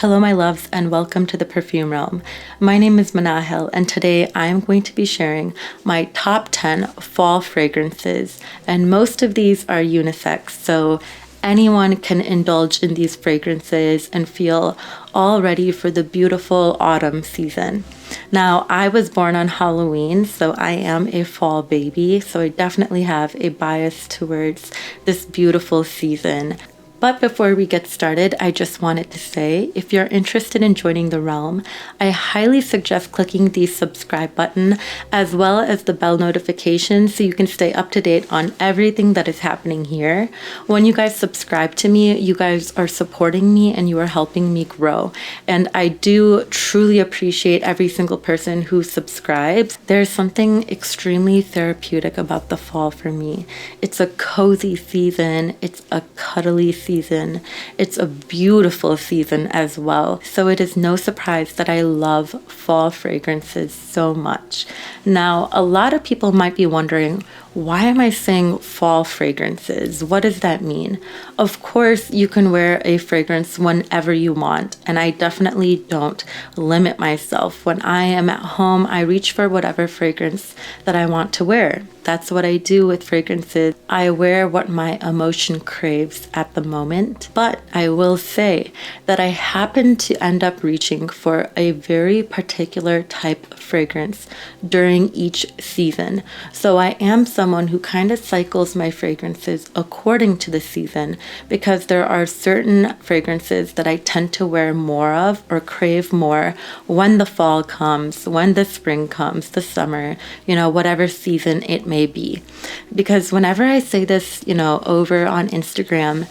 Hello my loves and welcome to the Perfume Realm. My name is Madeline and today I am going to be sharing my top 10 fall fragrances, and most of these are unisex, so anyone can indulge in these fragrances and feel all ready for the beautiful autumn season. Now, I was born on Halloween, so I am a fall baby, so I definitely have a bias towards this beautiful season. But before we get started, I just wanted to say, if you're interested in joining the realm, I highly suggest clicking the subscribe button as well as the bell notification so you can stay up to date on everything that is happening here. When you guys subscribe to me, you guys are supporting me and you are helping me grow. And I do truly appreciate every single person who subscribes. There's something extremely therapeutic about the fall for me. It's a cozy season. It's a cuddly season. It's a beautiful season as well. So it is no surprise that I love fall fragrances so much. Now, a lot of people might be wondering, why am I saying fall fragrances? What does that mean? Of course, you can wear a fragrance whenever you want, and I definitely don't limit myself. When I am at home, I reach for whatever fragrance that I want to wear. That's what I do with fragrances. I wear what my emotion craves at the moment, but I will say that I happen to end up reaching for a very particular type of fragrance during each season. So I am someone who kind of cycles my fragrances according to the season, because there are certain fragrances that I tend to wear more of or crave more when the fall comes, when the spring comes, the summer, whatever season it may be. Because whenever I say this, over on Instagram,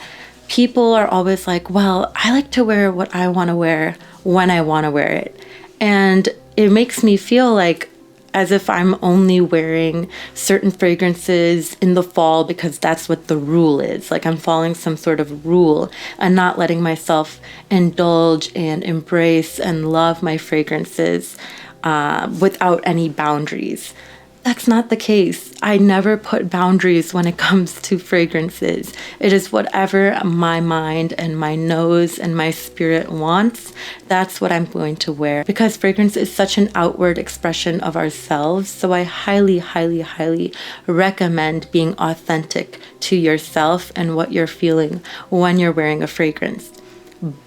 people are always like, well, I like to wear what I want to wear when I want to wear it. And it makes me feel like as if I'm only wearing certain fragrances in the fall because that's what the rule is. Like I'm following some sort of rule and not letting myself indulge and embrace and love my fragrances without any boundaries. That's not the case. I never put boundaries when it comes to fragrances. It is whatever my mind and my nose and my spirit wants. That's what I'm going to wear, because fragrance is such an outward expression of ourselves. So I highly, highly, highly recommend being authentic to yourself and what you're feeling when you're wearing a fragrance.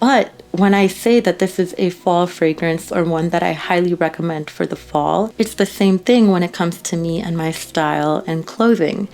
But when I say that this is a fall fragrance or one that I highly recommend for the fall, it's the same thing when it comes to me and my style and clothing.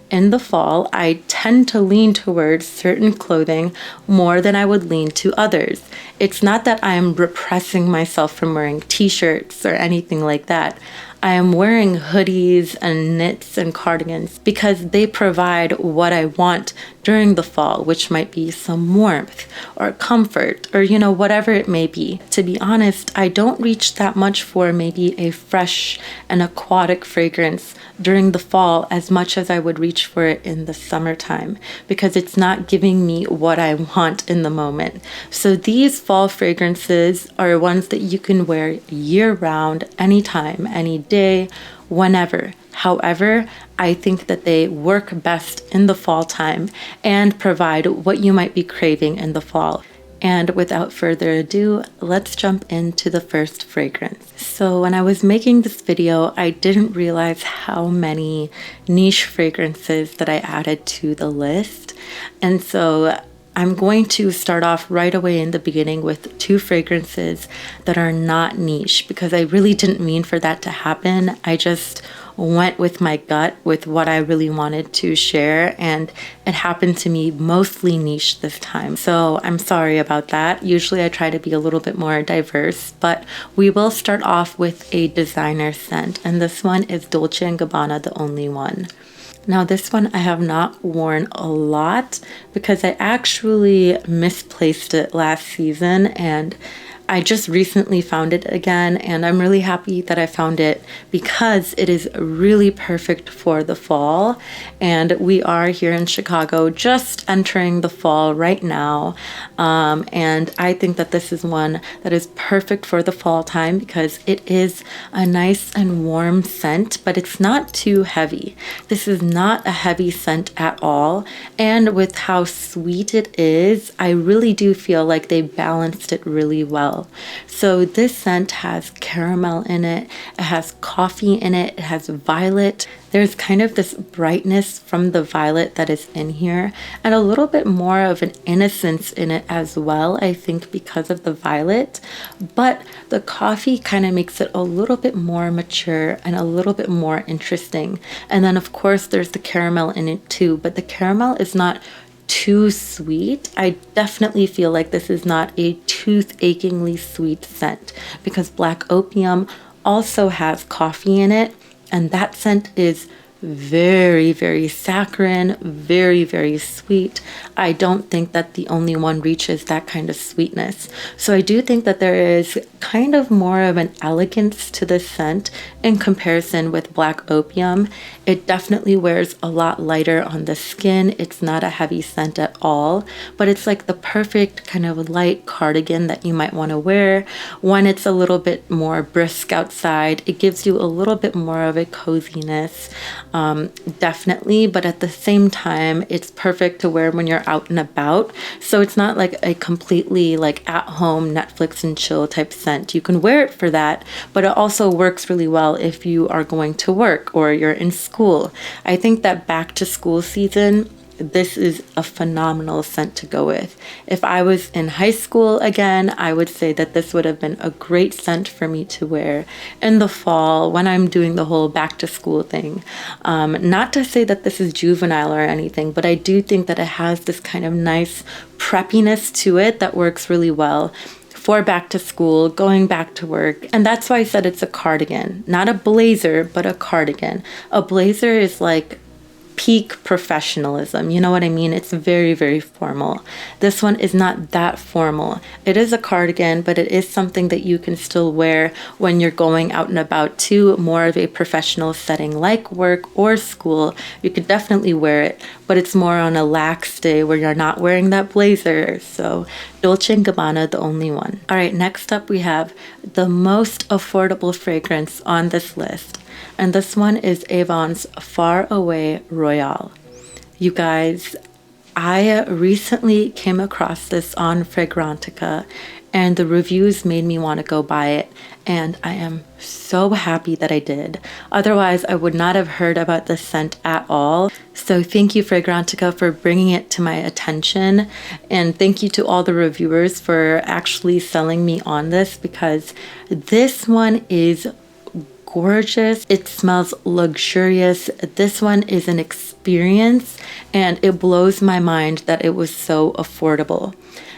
In the fall, I tend to lean towards certain clothing more than I would lean to others. It's not that I am repressing myself from wearing t-shirts or anything like that. I am wearing hoodies and knits and cardigans because they provide what I want during the fall, which might be some warmth or comfort or, whatever it may be. To be honest, I don't reach that much for maybe a fresh and aquatic fragrance during the fall as much as I would reach for it in the summertime, because it's not giving me what I want in the moment. So these fall fragrances are ones that you can wear year round, anytime, any day, whenever. However, I think that they work best in the fall time and provide what you might be craving in the fall. And without further ado, let's jump into the first fragrance. So when I was making this video, I didn't realize how many niche fragrances that I added to the list. And so I'm going to start off right away in the beginning with two fragrances that are not niche, because I really didn't mean for that to happen. I just went with my gut with what I really wanted to share, and it happened to me mostly niche this time. So I'm sorry about that. Usually I try to be a little bit more diverse, but we will start off with a designer scent, and this one is Dolce & Gabbana, The Only One. Now this one I have not worn a lot because I actually misplaced it last season, and I just recently found it again, and I'm really happy that I found it because it is really perfect for the fall. And we are here in Chicago just entering the fall right now. And I think that this is one that is perfect for the fall time because it is a nice and warm scent, but it's not too heavy. This is not a heavy scent at all. And with how sweet it is, I really do feel like they balanced it really well. So this scent has caramel in it, it has coffee in it, it has violet. There's kind of this brightness from the violet that is in here and a little bit more of an innocence in it as well, I think because of the violet. But the coffee kind of makes it a little bit more mature and a little bit more interesting. And then of course there's the caramel in it too, but the caramel is not too sweet. I definitely feel like this is not a tooth-achingly sweet scent because Black Opium also has coffee in it, and that scent is very, very saccharine, very, very sweet. I don't think that the only one reaches that kind of sweetness. So I do think that there is kind of more of an elegance to the scent in comparison with Black Opium. It definitely wears a lot lighter on the skin. It's not a heavy scent at all, but it's like the perfect kind of light cardigan that you might want to wear when it's a little bit more brisk outside. It gives you a little bit more of a coziness. Definitely, but at the same time it's perfect to wear when you're out and about, so it's not like a completely like at home Netflix and chill type scent. You can wear it for that, but it also works really well if you are going to work or you're in school. I think that back to school season, this is a phenomenal scent to go with. If I was in high school again, I would say that this would have been a great scent for me to wear in the fall when I'm doing the whole back to school thing. Not to say that this is juvenile or anything, but I do think that it has this kind of nice preppiness to it that works really well for back to school, going back to work. And that's why I said it's a cardigan, not a blazer, but a cardigan. A blazer is like peak professionalism, you know what I mean? It's very, very formal. This one is not that formal. It is a cardigan, but it is something that you can still wear when you're going out and about to more of a professional setting like work or school. You could definitely wear it, but it's more on a lax day where you're not wearing that blazer. So Dolce Gabbana, the only one. All right, next up we have the most affordable fragrance on this list. And this one is Avon's Far Away Royale. You guys, I recently came across this on Fragrantica and the reviews made me want to go buy it. And I am so happy that I did. Otherwise, I would not have heard about this scent at all. So thank you, Fragrantica, for bringing it to my attention. And thank you to all the reviewers for actually selling me on this because this one is gorgeous. It smells luxurious. This one is an experience and it blows my mind that it was so affordable.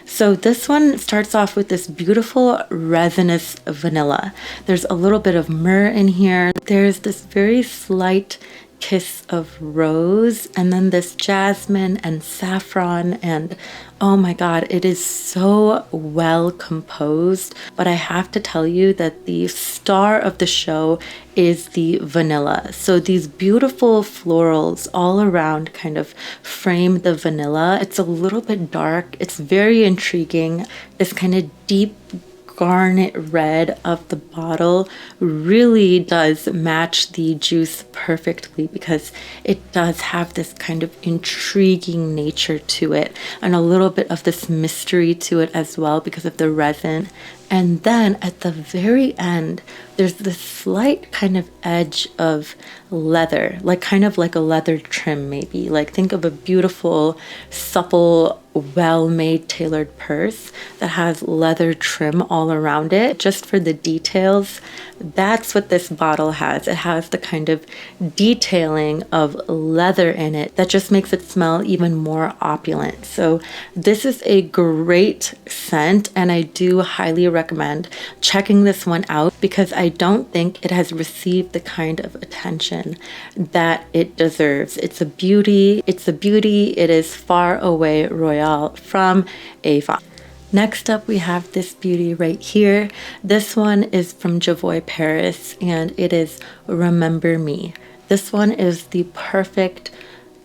So this one starts off with this beautiful resinous vanilla. There's a little bit of myrrh in here. There's this very slight kiss of rose and then this jasmine and saffron, and oh my god, it is so well composed. But I have to tell you that the star of the show is the vanilla. So these beautiful florals all around kind of frame the vanilla. It's a little bit dark, it's very intriguing. This kind of deep garnet red of the bottle really does match the juice perfectly because it does have this kind of intriguing nature to it and a little bit of this mystery to it as well because of the resin. And then at the very end, there's this slight kind of edge of leather, like kind of like a leather trim maybe. Like think of a beautiful, supple, well-made tailored purse that has leather trim all around it. Just for the details, that's what this bottle has. It has the kind of detailing of leather in it that just makes it smell even more opulent. So this is a great scent and I do highly recommend checking this one out because I don't think it has received the kind of attention that it deserves. It's a beauty. It's a beauty. It is Far Away Royale from Avon. Next up, we have this beauty right here. This one is from Javoy Paris, and it is Remember Me. This one is the perfect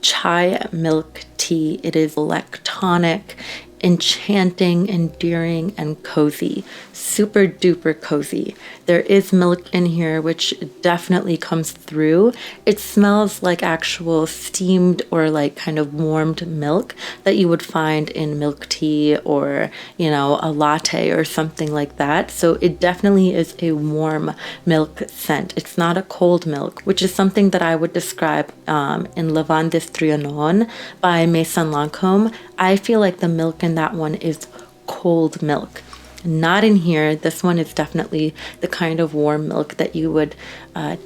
chai milk tea. It is electronic, enchanting, endearing, and cozy. Super duper cozy. There is milk in here, which definitely comes through. It smells like actual steamed or like kind of warmed milk that you would find in milk tea or, you know, a latte or something like that. So it definitely is a warm milk scent. It's not a cold milk, which is something that I would describe in Lavande Trianon by Maison Lancôme. I feel like the milk in that one is cold milk. Not in here. This one is definitely the kind of warm milk that you would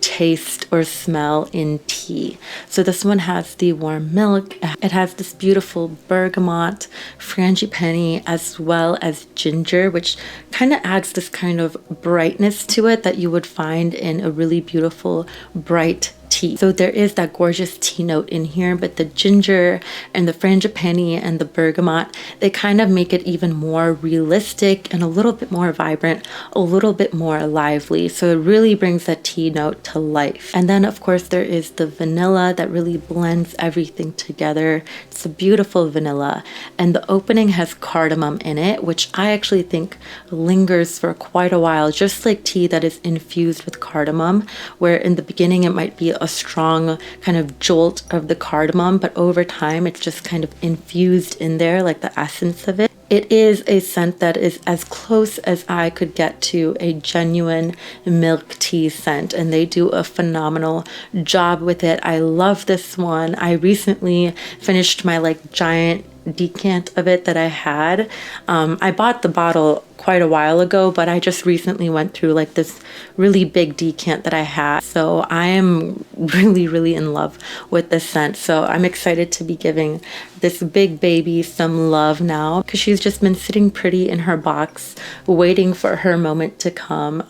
taste or smell in tea. So this one has the warm milk. It has this beautiful bergamot, frangipani, as well as ginger, which kind of adds this kind of brightness to it that you would find in a really beautiful bright tea. So there is that gorgeous tea note in here, but the ginger and the frangipani and the bergamot, they kind of make it even more realistic and a little bit more vibrant, a little bit more lively. So it really brings that tea note to life. And then of course there is the vanilla that really blends everything together. It's a beautiful vanilla, and the opening has cardamom in it, which I actually think lingers for quite a while, just like tea that is infused with cardamom, where in the beginning it might be a strong kind of jolt of the cardamom, but over time it's just kind of infused in there, like the essence of it. It is a scent that is as close as I could get to a genuine milk tea scent, and they do a phenomenal job with it. I love this one. I recently finished my like giant decant of it that I had. I bought the bottle quite a while ago, but I just recently went through like this really big decant that I had. So I am really in love with this scent. So I'm excited to be giving this big baby some love now, because she's just been sitting pretty in her box waiting for her moment to come.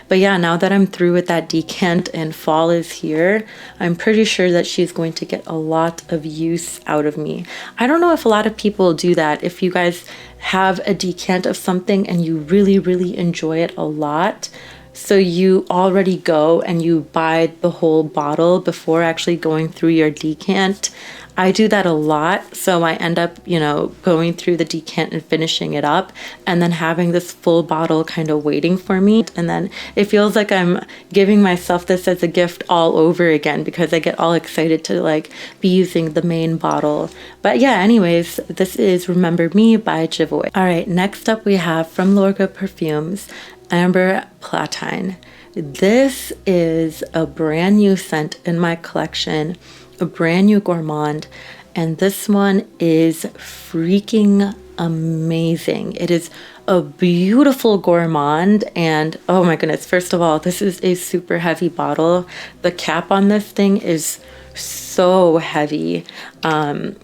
But yeah, now that I'm through with that decant and fall is here, I'm pretty sure that she's going to get a lot of use out of me. I don't know if a lot of people do that. If you guys have a decant of something and you really enjoy it a lot, so you already go and you buy the whole bottle before actually going through your decant. I do that a lot, so I end up, you know, going through the decant and finishing it up, and then having this full bottle kind of waiting for me. And then it feels like I'm giving myself this as a gift all over again, because I get all excited to like be using the main bottle. But yeah, anyways, this is Remember Me by Javoy. All right, next up we have from Lorraine Perfumes, Amber Platine. This is a brand new scent in my collection, a brand new gourmand, and this one is freaking amazing. It is a beautiful gourmand, and oh my goodness, first of all, this is a super heavy bottle. The cap on this thing is so heavy,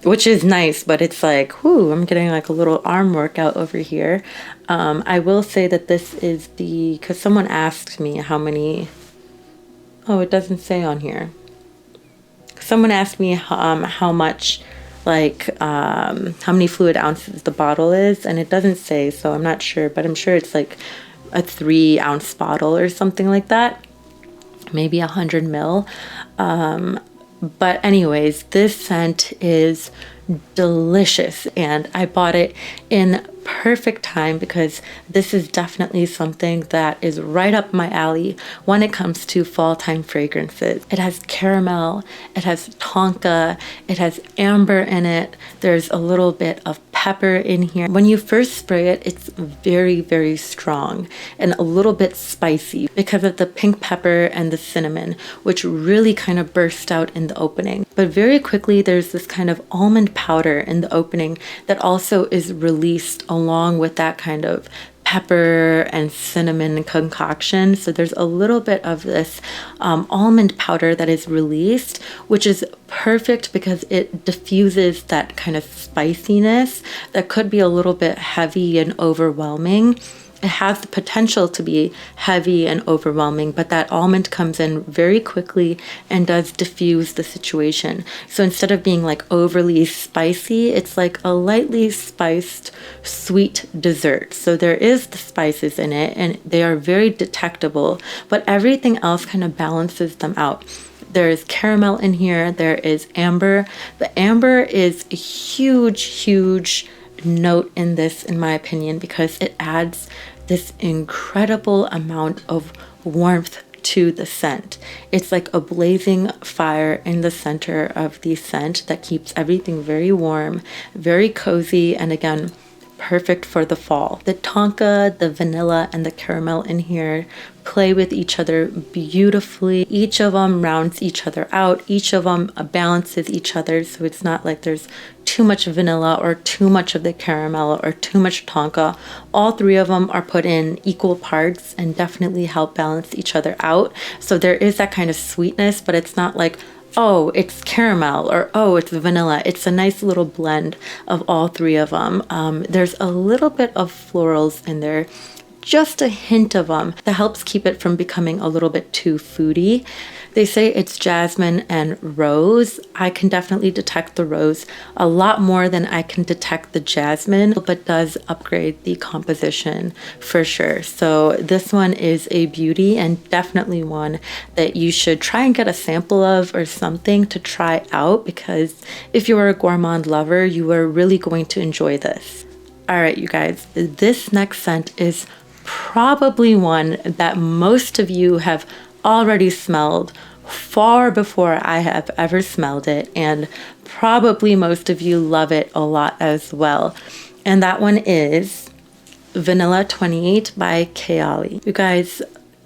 which is nice, but it's like, whoo, I'm getting like a little arm workout over here. I will say that this is because someone asked me how many, oh, it doesn't say on here. Someone asked me how much, like, how many fluid ounces the bottle is, and it doesn't say, so I'm not sure, but I'm sure it's like a 3-ounce bottle or something like that, maybe 100 ml. But anyways, this scent is delicious, and I bought it in perfect time because this is definitely something that is right up my alley when it comes to fall time fragrances. It has caramel, it has tonka, it has amber in it. There's a little bit of pepper in here. When you first spray it, it's very strong and a little bit spicy because of the pink pepper and the cinnamon, which really kind of burst out in the opening. But very quickly, there's this kind of almond powder in the opening that also is released along with that kind of pepper and cinnamon concoction. So there's a little bit of this almond powder that is released, which is perfect because it diffuses that kind of spiciness that could be a little bit heavy and overwhelming. it has the potential to be heavy and overwhelming, but that almond comes in very quickly and does diffuse the situation. So instead of being like overly spicy, it's like a lightly spiced sweet dessert. So there is the spices in it and they are very detectable, but everything else kind of balances them out. There is caramel in here. There is amber. The amber is a huge note in this, in my opinion, because it adds this incredible amount of warmth to the scent. It's like a blazing fire in the center of the scent that keeps everything very warm, very cozy, and again, perfect for the fall. The tonka, the vanilla, and the caramel in here play with each other beautifully. Each of them rounds each other out. Each of them balances each other, so it's not like there's too much vanilla or too much of the caramel or too much tonka. All three of them are put in equal parts and definitely help balance each other out. So there is that kind of sweetness, but it's not like, oh, it's caramel or oh, it's vanilla. It's a nice little blend of all three of them. There's a little bit of florals in there, just a hint of them that helps keep it from becoming a little bit too foody. They say it's jasmine and rose. I can definitely detect the rose a lot more than I can detect the jasmine, but does upgrade the composition for sure. So this one is a beauty and definitely one that you should try and get a sample of or something to try out, because if you are a gourmand lover, you are really going to enjoy this. All right, you guys, this next scent is probably one that most of you have already smelled far before I have ever smelled it, and probably most of you love it a lot as well. And that one is Vanilla 28 by Kayali. You guys,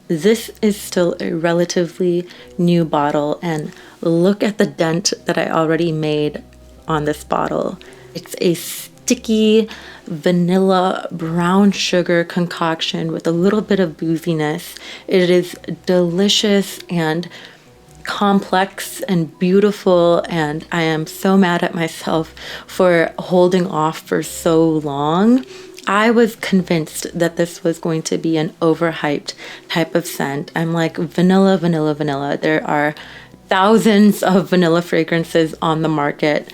this is still a relatively new bottle, and look at the dent that I already made on this bottle. It's a sticky vanilla brown sugar concoction with a little bit of booziness. It is delicious and complex and beautiful, and I am so mad at myself for holding off for so long. I was convinced that this was going to be an overhyped type of scent. I'm like, vanilla, vanilla, vanilla. There are thousands of vanilla fragrances on the market.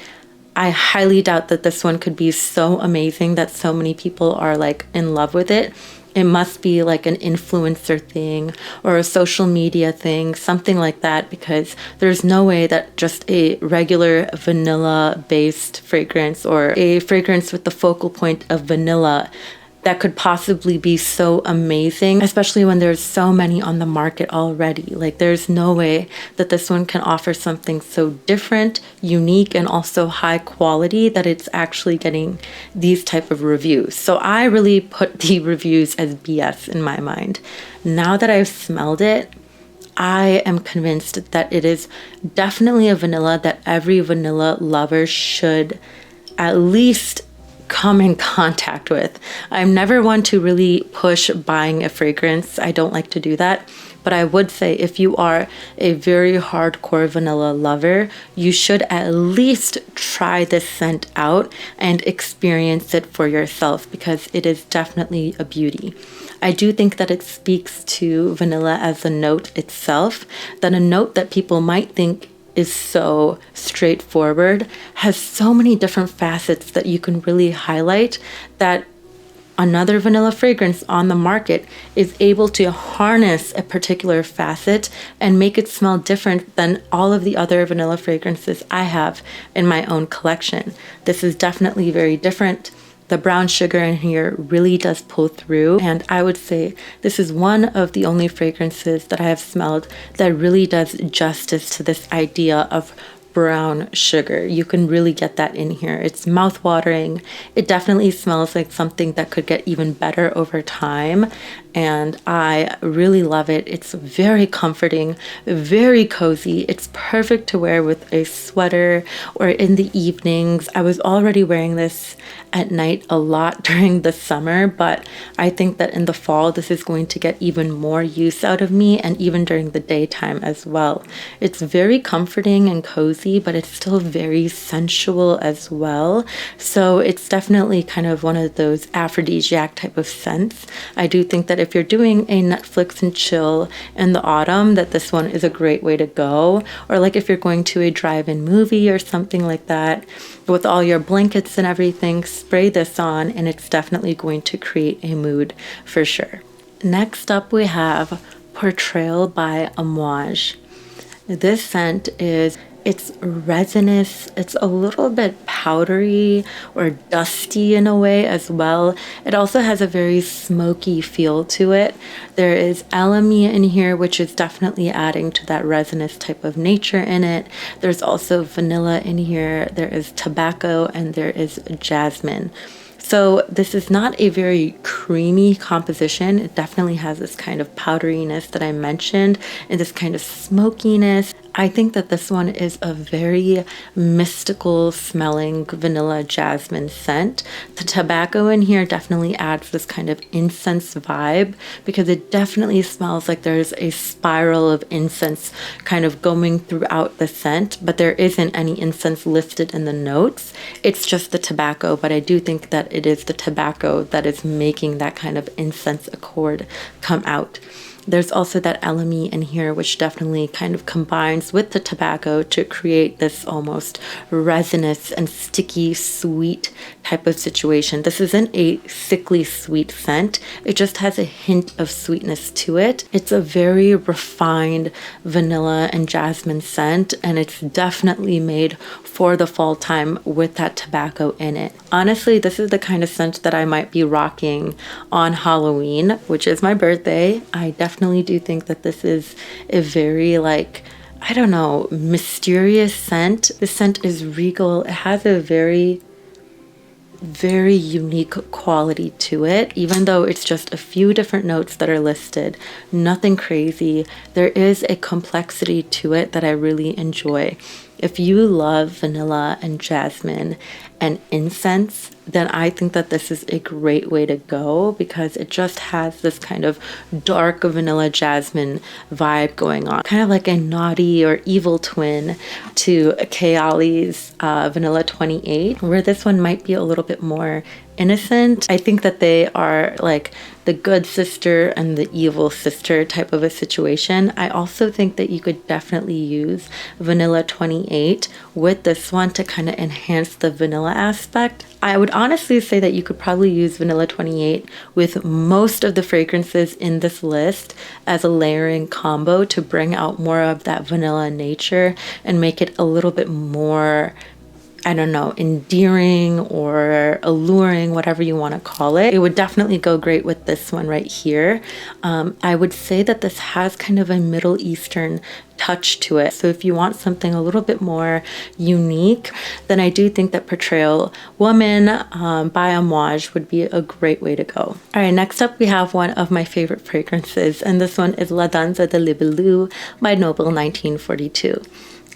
I highly doubt that this one could be so amazing that so many people are like in love with it. It must be like an influencer thing or a social media thing, something like that, because there's no way that just a regular vanilla based fragrance or a fragrance with the focal point of vanilla that could possibly be so amazing, especially when there's so many on the market already. Like, there's no way that this one can offer something so different, unique, and also high quality that it's actually getting these type of reviews. So I really put the reviews as BS in my mind. Now that I've smelled it, I am convinced that it is definitely a vanilla that every vanilla lover should at least come in contact with. I'm never one to really push buying a fragrance. I don't like to do that. But I would say if you are a very hardcore vanilla lover, you should at least try this scent out and experience it for yourself, because it is definitely a beauty. I do think that it speaks to vanilla as a note itself, that a note that people might think is so straightforward has so many different facets that you can really highlight, that another vanilla fragrance on the market is able to harness a particular facet and make it smell different than all of the other vanilla fragrances I have in my own collection. This is definitely very different. The brown sugar in here really does pull through, and I would say this is one of the only fragrances that I have smelled that really does justice to this idea of brown sugar. You can really get that in here. It's mouth-watering. It definitely smells like something that could get even better over time, and I really love it. It's very comforting, very cozy. It's perfect to wear with a sweater or in the evenings. I was already wearing this at night a lot during the summer, but I think that in the fall, this is going to get even more use out of me, and even during the daytime as well. It's very comforting and cozy, but it's still very sensual as well. So it's definitely kind of one of those aphrodisiac type of scents. I do think that if you're doing a Netflix and chill in the autumn, that this one is a great way to go. Or like if you're going to a drive-in movie or something like that, with all your blankets and everything, spray this on and it's definitely going to create a mood for sure. Next up we have Portrayal by Amouage. This scent it's resinous, it's a little bit powdery or dusty in a way as well. It also has a very smoky feel to it. There is elemi in here, which is definitely adding to that resinous type of nature in it. There's also vanilla in here, there is tobacco, and there is jasmine. So this is not a very creamy composition. It definitely has this kind of powderiness that I mentioned and this kind of smokiness. I think that this one is a very mystical smelling vanilla jasmine scent. The tobacco in here definitely adds this kind of incense vibe because it definitely smells like there's a spiral of incense kind of going throughout the scent, but there isn't any incense listed in the notes. It's just the tobacco, but I do think that it is the tobacco that is making that kind of incense accord come out. There's also that elemi in here, which definitely kind of combines with the tobacco to create this almost resinous and sticky sweet type of situation. This isn't a sickly sweet scent. It just has a hint of sweetness to it. It's a very refined vanilla and jasmine scent, and it's definitely made for the fall time with that tobacco in it. Honestly, this is the kind of scent that I might be rocking on Halloween, which is my birthday. I definitely do think that this is a very I don't know, mysterious scent. The scent is regal. It has a very unique quality to it, even though it's just a few different notes that are listed. Nothing crazy. There is a complexity to it that I really enjoy. If you love vanilla and jasmine and incense, then I think that this is a great way to go because it just has this kind of dark vanilla jasmine vibe going on. Kind of like a naughty or evil twin to Kayali's Vanilla 28, where this one might be a little bit more innocent. I think that they are like the good sister and the evil sister type of a situation. I also think that you could definitely use Vanilla 28 with this one to kind of enhance the vanilla aspect. I would honestly say that you could probably use Vanilla 28 with most of the fragrances in this list as a layering combo to bring out more of that vanilla nature and make it a little bit more, I don't know, endearing or alluring, whatever you want to call it. It would definitely go great with this one right here. I would say that this has kind of a Middle Eastern touch to it. So if you want something a little bit more unique, then I do think that Portrayal Woman by Amouage would be a great way to go. All right, next up we have one of my favorite fragrances, and this one is La Danza de Libellule by Noble 1942.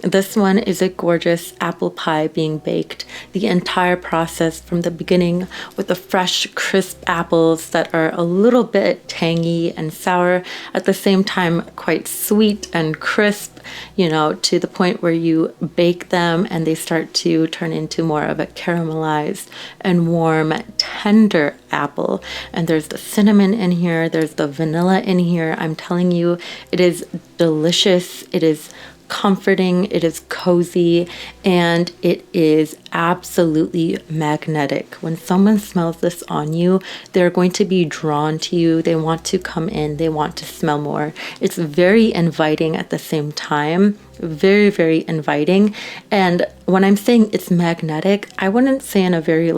This one is a gorgeous apple pie being baked. The entire process from the beginning with the fresh, crisp apples that are a little bit tangy and sour, at the same time quite sweet and crisp, you know, to the point where you bake them and they start to turn into more of a caramelized and warm, tender apple. And there's the cinnamon in here, there's the vanilla in here. I'm telling you, it is delicious. It is comforting, it is cozy, and it is absolutely magnetic. When someone smells this on you, they're going to be drawn to you. They want to come in, they want to smell more. It's very inviting at the same time. Very inviting. And when I'm saying it's magnetic, I wouldn't say in a very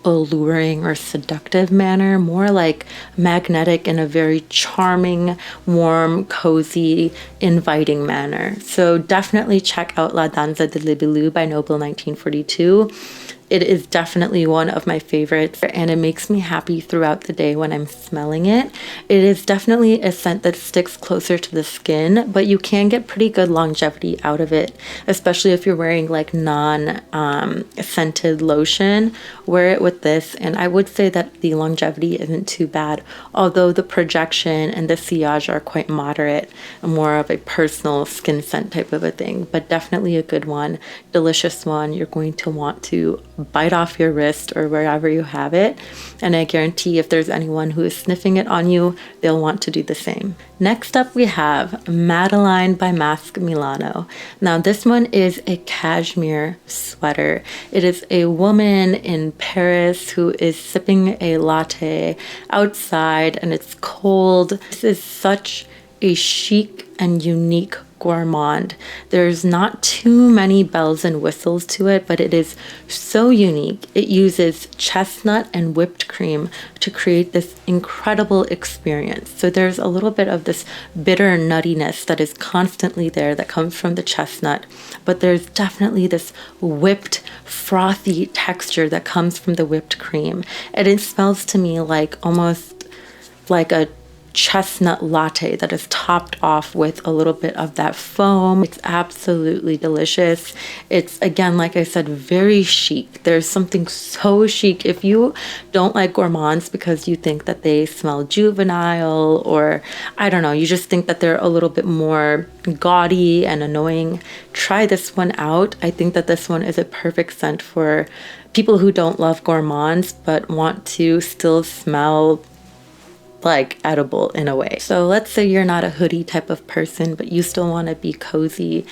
alluring or seductive manner, more like magnetic in a very charming, warm, cozy, inviting manner. So definitely check out La Danza de Libellule by Noble 1942. It is definitely one of my favorites, and it makes me happy throughout the day when I'm smelling it. It is definitely a scent that sticks closer to the skin, but you can get pretty good longevity out of it, especially if you're wearing like non-scented lotion. Wear it with this, and I would say that the longevity isn't too bad, although the projection and the sillage are quite moderate, more of a personal skin scent type of a thing, but definitely a good one, delicious one. You're going to want to bite off your wrist or wherever you have it, and I guarantee if there's anyone who is sniffing it on you, they'll want to do the same. Next up we have Madeline by Masque Milano. Now this one is a cashmere sweater. It is a woman in Paris who is sipping a latte outside and it's cold. This is such a chic and unique gourmand. There's not too many bells and whistles to it, but it is so unique. It uses chestnut and whipped cream to create this incredible experience. So there's a little bit of this bitter nuttiness that is constantly there that comes from the chestnut, but there's definitely this whipped, frothy texture that comes from the whipped cream. And it smells to me like almost like a chestnut latte that is topped off with a little bit of that foam. It's absolutely delicious. It's, again, like I said, very chic. There's something so chic. If you don't like gourmands because you think that they smell juvenile, or I don't know, you just think that they're a little bit more gaudy and annoying, try this one out. I think that this one is a perfect scent for people who don't love gourmands but want to still smell like edible in a way. So let's say you're not a hoodie type of person, but you still want to be cozy.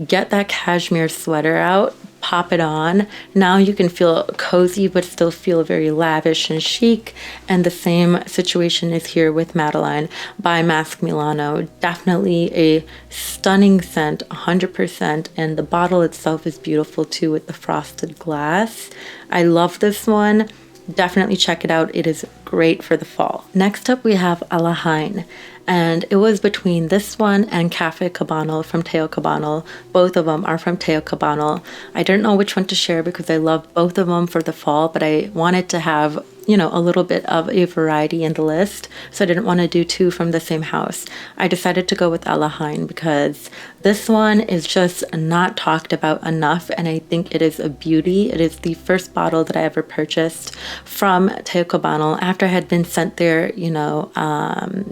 Get that cashmere sweater out, pop it on. Now you can feel cozy but still feel very lavish and chic. And the same situation is here with Madeline by Masque Milano. Definitely a stunning scent, 100%. And the bottle itself is beautiful too with the frosted glass. I love this one. Definitely check it out. It is great for the fall. Next up we have Alahain, and it was between this one and Cafe Cabano from Teo Cabano. Both of them are from Teo Cabano. I didn't know which one to share because I love both of them for the fall, but I wanted to have, you know, a little bit of a variety in the list, so I didn't want to do two from the same house. I decided to go with Alahain because this one is just not talked about enough, and I think it is a beauty. It is the first bottle that I ever purchased from Teo Cabano after I had been sent their, you know,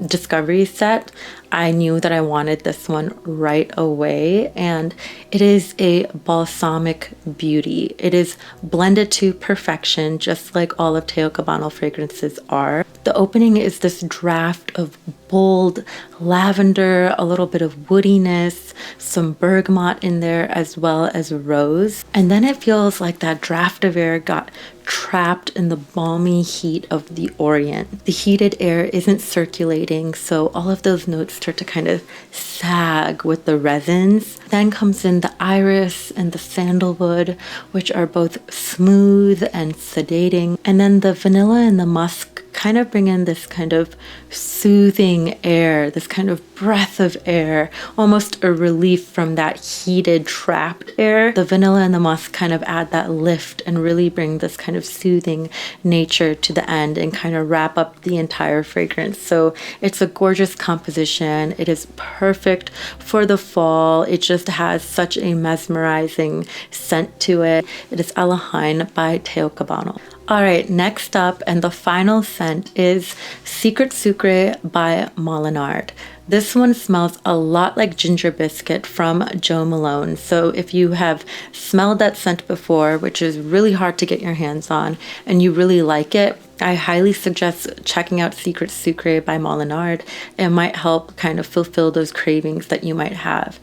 discovery set. I knew that I wanted this one right away, and it is a balsamic beauty. It is blended to perfection, just like all of Teo Cabano fragrances are. The opening is this draft of bold lavender, a little bit of woodiness, some bergamot in there, as well as rose. And then it feels like that draft of air got trapped in the balmy heat of the Orient. The heated air isn't circulating, so all of those notes start to kind of sag with the resins. Then comes in the iris and the sandalwood, which are both smooth and sedating. And then the vanilla and the musk kind of bring in this kind of soothing air, this kind of breath of air, almost a relief from that heated, trapped air. The vanilla and the musk kind of add that lift and really bring this kind of soothing nature to the end and kind of wrap up the entire fragrance. So it's a gorgeous composition. It is perfect for the fall. It just has such a mesmerizing scent to it. It is Alahain by Teo Cabano. All right, next up and the final scent is Secret Sucre by Molinard. This one smells a lot like ginger biscuit from Jo Malone. So if you have smelled that scent before, which is really hard to get your hands on, and you really like it, I highly suggest checking out Secret Sucre by Molinard. It might help kind of fulfill those cravings that you might have.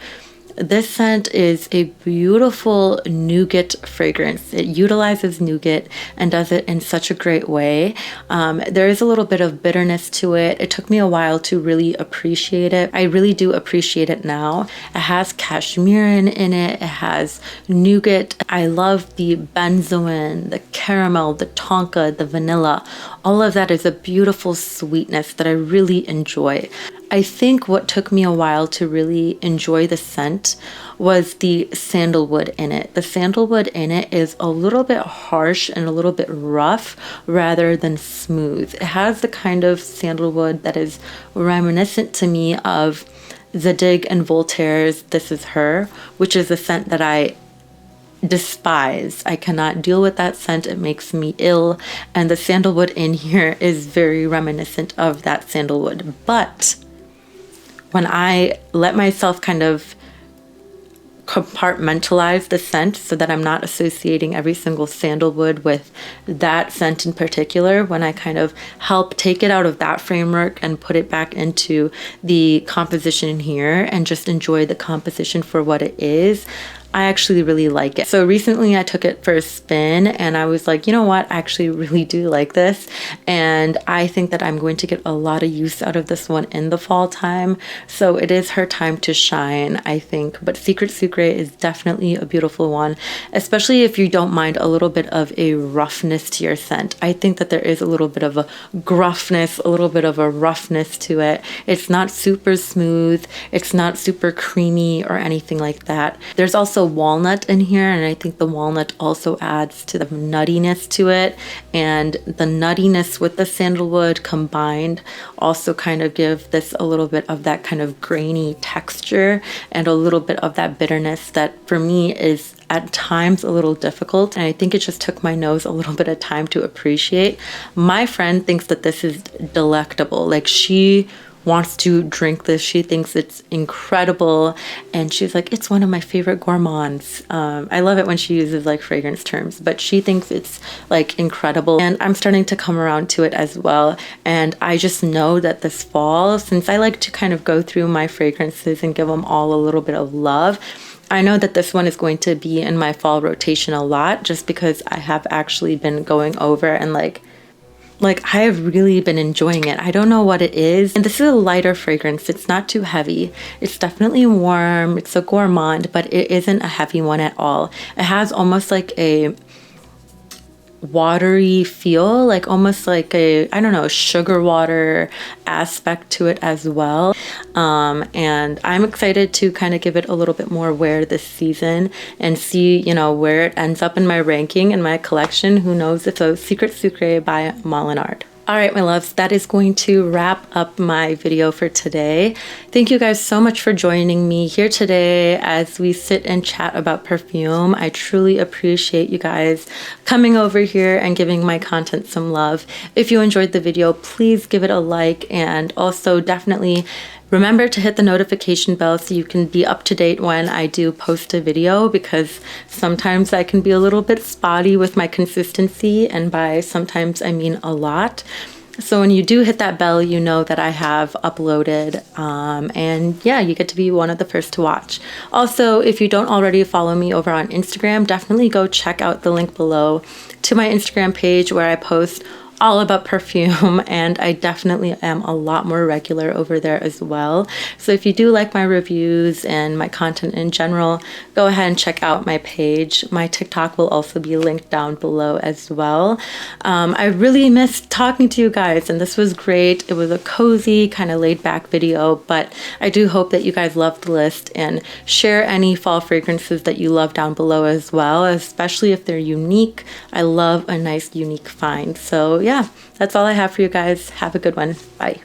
This scent is a beautiful nougat fragrance. It utilizes nougat and does it in such a great way. There is a little bit of bitterness to it. It took me a while to really appreciate it. I really do appreciate it now. It has cashmere in it. It has nougat. I love the benzoin, the caramel, the tonka, the vanilla. All of that is a beautiful sweetness that I really enjoy. I think what took me a while to really enjoy the scent was the sandalwood in it. The sandalwood in it is a little bit harsh and a little bit rough rather than smooth. It has the kind of sandalwood that is reminiscent to me of Zadig and Voltaire's This Is Her, which is a scent that I despise. I cannot deal with that scent. It makes me ill. And the sandalwood in here is very reminiscent of that sandalwood. But when I let myself kind of compartmentalize the scent so that I'm not associating every single sandalwood with that scent in particular, when I kind of help take it out of that framework and put it back into the composition here and just enjoy the composition for what it is, I actually really like it. So recently I took it for a spin and I was like, you know what, I actually really do like this. And I think that I'm going to get a lot of use out of this one in the fall time. So it is her time to shine, I think. But Secret Sucre is definitely a beautiful one, especially if you don't mind a little bit of a roughness to your scent. I think that there is a little bit of a gruffness, a little bit of a roughness to it. It's not super smooth. It's not super creamy or anything like that. There's also walnut in here, and I think the walnut also adds to the nuttiness to it, and the nuttiness with the sandalwood combined also kind of give this a little bit of that kind of grainy texture and a little bit of that bitterness that for me is at times a little difficult, and I think it just took my nose a little bit of time to appreciate. My friend thinks that this is delectable. Like, she wants to drink this. She thinks it's incredible, and she's like, it's one of my favorite gourmands. I love it when she uses like fragrance terms, but she thinks it's like incredible, and I'm starting to come around to it as well. And I just know that this fall, since I like to kind of go through my fragrances and give them all a little bit of love, I know that this one is going to be in my fall rotation a lot, just because I have actually been going over and like I have really been enjoying it. I don't know what it is. And this is a lighter fragrance. It's not too heavy. It's definitely warm. It's a gourmand, but it isn't a heavy one at all. It has almost like a watery feel, like almost like a, I don't know, sugar water aspect to it as well. And I'm excited to kind of give it a little bit more wear this season and see, you know, where it ends up in my ranking and my collection. Who knows? It's a Secret Sucre by Madeline. All right, my loves, that is going to wrap up my video for today. Thank you guys so much for joining me here today as we sit and chat about perfume. I truly appreciate you guys coming over here and giving my content some love. If you enjoyed the video, please give it a like, and also definitely remember to hit the notification bell so you can be up to date when I do post a video, because sometimes I can be a little bit spotty with my consistency, and by sometimes I mean a lot. So when you do hit that bell, you know that I have uploaded, and yeah, you get to be one of the first to watch. Also, if you don't already follow me over on Instagram, definitely go check out the link below to my Instagram page where I post all about perfume, and I definitely am a lot more regular over there as well. So if you do like my reviews and my content in general, go ahead and check out my page. My TikTok will also be linked down below as well. I really missed talking to you guys, and this was great. It was a cozy, kind of laid back video, but I do hope that you guys loved the list, and share any fall fragrances that you love down below as well, especially if they're unique. I love a nice unique find. So yeah, that's all I have for you guys. Have a good one. Bye.